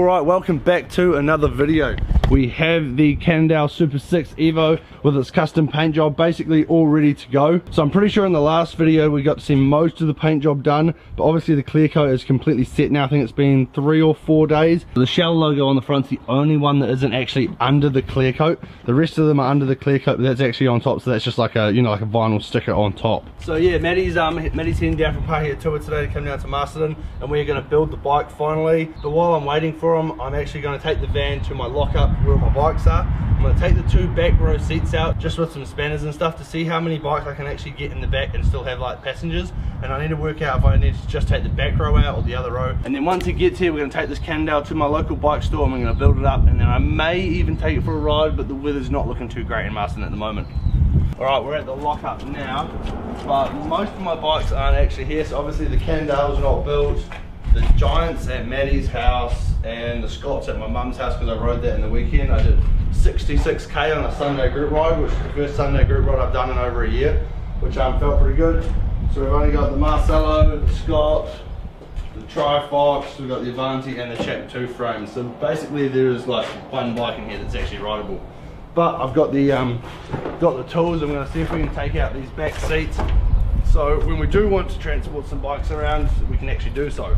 Alright, welcome back to another video. We have the Cannondale Super 6 Evo with its custom paint job basically all ready to go. So I'm pretty sure in the last video we got to see most of the paint job done, but obviously the clear coat is completely set now. I think it's been 3 or 4 days. The Shell logo on the front's the only one that isn't actually under the clear coat. The rest of them are under the clear coat, but that's actually on top, so that's just like a, you know, like a vinyl sticker on top. So yeah, Maddie's heading down from Pahia Tour today to come down to Masterton, and we're going to build the bike finally. But while I'm waiting for him, I'm actually going to take the van to my lockup where my bikes are. I'm going to take the 2 back row seats out just with some spanners and stuff to see how many bikes I can actually get in the back and still have like passengers. And I need to work out if I need to just take the back row out or the other row. And then once it gets here, we're going to take this Cannondale to my local bike store and we're going to build it up, and then I may even take it for a ride, but the weather's not looking too great in Marston at the moment. Alright, we're at the lockup now, but most of my bikes aren't actually here. So obviously the Cannondale's not built, the Giant's at Maddie's house, and the Scott's at my mum's house because I rode that in the weekend. I did 66k on a Sunday group ride, which is the first Sunday group ride I've done in over a year, which felt pretty good. So we've only got the Marcelo, the Scott, the Tri-Fox, we've got the Avanti and the Chapter 2 frame. So basically there is like one bike in here that's actually rideable. But I've got the tools. I'm going to see if we can take out these back seats, so when we do want to transport some bikes around, we can actually do so.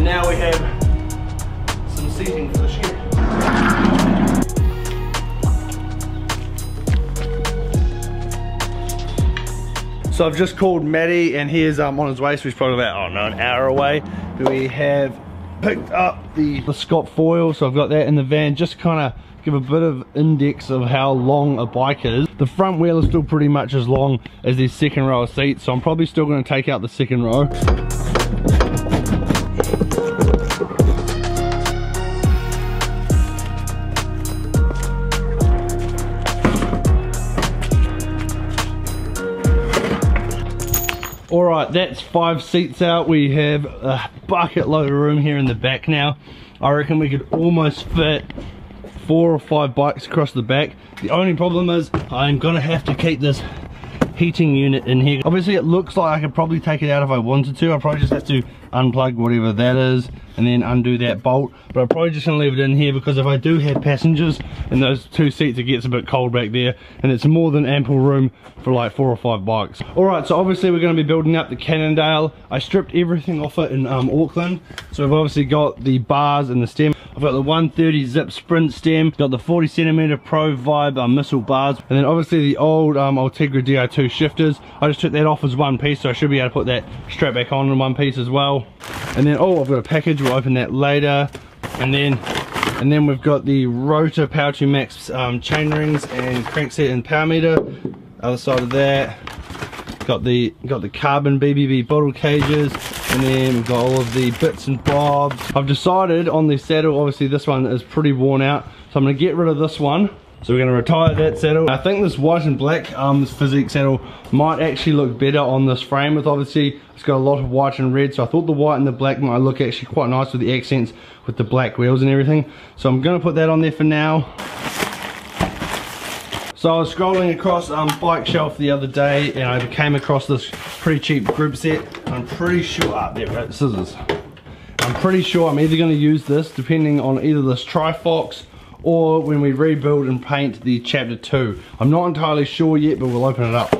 Now we have some seating for the shed. So I've just called Matty and he is on his way, so he's probably about, I don't know, an hour away. We have picked up the Scott foil, so I've got that in the van, just kind of give a bit of index of how long a bike is. The front wheel is still pretty much as long as the second row of seats, so I'm probably still going to take out the second row. Alright, that's 5 seats out. We have a bucket load of room here in the back now. I reckon we could almost fit 4 or 5 bikes across the back. The only problem is I'm gonna have to keep this heating unit in here. Obviously it looks like I could probably take it out if I wanted to. I'll probably just have to unplug whatever that is and then undo that bolt, but I'm probably just gonna leave it in here because if I do have passengers in those 2 seats, it gets a bit cold back there, and it's more than ample room for like 4 or 5 bikes. Alright, so obviously we're going to be building up the Cannondale. I stripped everything off it in Auckland, so I've obviously got the bars and the stem. I've got the 130 zip sprint stem, got the 40cm Pro Vibe missile bars, and then obviously the old Ultegra Di2 shifters. I just took that off as one piece, so I should be able to put that strap back on in one piece as well. And then, oh, I've got a package, we'll open that later. And then we've got the Rotor Power 2 Max chain rings and crankset and power meter. Other side of that, got the carbon BBB bottle cages, and then we've got all of the bits and bobs. I've decided on the saddle, obviously this one is pretty worn out, so I'm going to get rid of this one. So we're going to retire that saddle. I think this white and black, this Physique saddle might actually look better on this frame, with obviously it's got a lot of white and red, so I thought the white and the black might look actually quite nice with the accents with the black wheels and everything. So I'm going to put that on there for now. So I was scrolling across Bike Shelf the other day and I came across this pretty cheap group set. I'm pretty sure, there we go, scissors. I'm pretty sure I'm either going to use this depending on either this Tri-Fox or when we rebuild and paint the Chapter 2. I'm not entirely sure yet, but we'll open it up.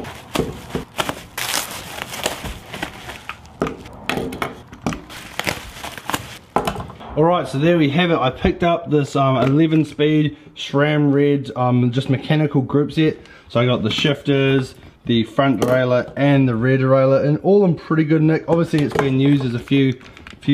Alright, so there we have it. I picked up this 11 speed SRAM red just mechanical group set. So I got the shifters, the front derailleur and the rear derailleur, and all in pretty good nick. Obviously it's been used as a few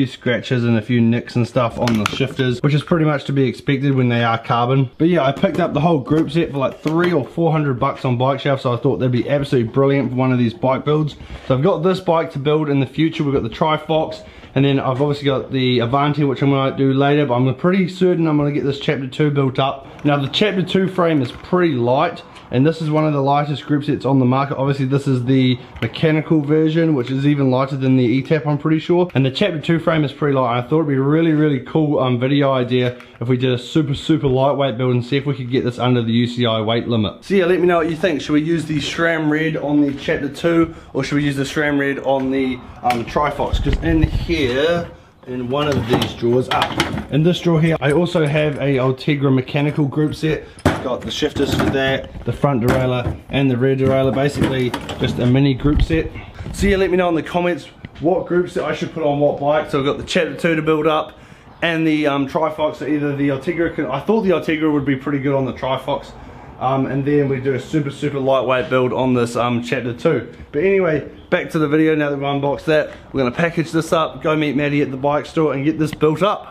scratches and a few nicks and stuff on the shifters, which is pretty much to be expected when they are carbon. But yeah, I picked up the whole group set for like 300 or 400 bucks on Bike Shelf, so I thought that'd be absolutely brilliant for one of these bike builds. So I've got this bike to build in the future. We've got the Tri-Fox, and then I've obviously got the Avanti, which I'm going to do later, but I'm pretty certain I'm going to get this Chapter 2 built up. Now the Chapter 2 frame is pretty light, and this is one of the lightest group sets on the market. Obviously this is the mechanical version, which is even lighter than the E-Tap, I'm pretty sure, and the chapter 2 frame is pretty light. I thought it'd be a really cool video idea if we did a super lightweight build and see if we could get this under the UCI weight limit. So yeah, let me know what you think. Should we use the SRAM Red on the chapter 2, or should we use the SRAM Red on the Trifox? Because in here, in one of these drawers, in this drawer here, I also have a Ultegra mechanical group set. It's got the shifters for that, the front derailleur and the rear derailleur, basically just a mini group set. So yeah, let me know in the comments what group set I should put on what bike. So I've got the chapter 2 to build up and the Trifox, so either the Ultegra, I thought the Ultegra would be pretty good on the Trifox, and then we do a super lightweight build on this chapter 2. But anyway, back to the video. Now that we've unboxed that, we're going to package this up, go meet Maddie at the bike store and get this built up.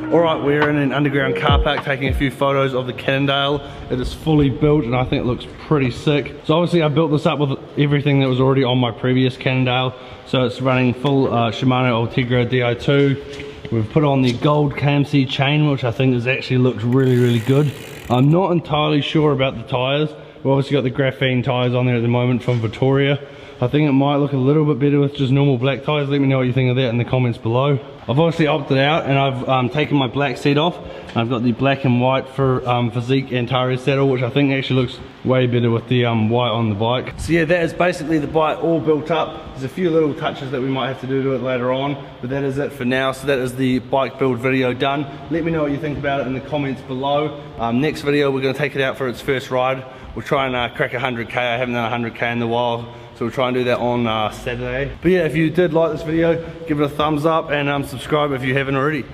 Alright, we're in an underground car park taking a few photos of the Cannondale. It is fully built and I think it looks pretty sick. So obviously I built this up with everything that was already on my previous Cannondale. So it's running full Shimano Ultegra Di2. We've put on the gold KMC chain, which I think actually looks really good. I'm not entirely sure about the tyres. We've obviously got the graphene tyres on there at the moment from Vittoria. I think it might look a little bit better with just normal black tyres. Let me know what you think of that in the comments below. I've obviously opted out and I've taken my black seat off. I've got the black and white for Physique Antares saddle, which I think actually looks way better with the white on the bike. So yeah, that is basically the bike all built up. There's a few little touches that we might have to do to it later on, but that is it for now. So that is the bike build video done. Let me know what you think about it in the comments below. Next video, we're going to take it out for its first ride. We'll try and crack 100k. I haven't done 100k in a while, so we'll try and do that on Saturday. But yeah, if you did like this video, give it a thumbs up and subscribe if you haven't already.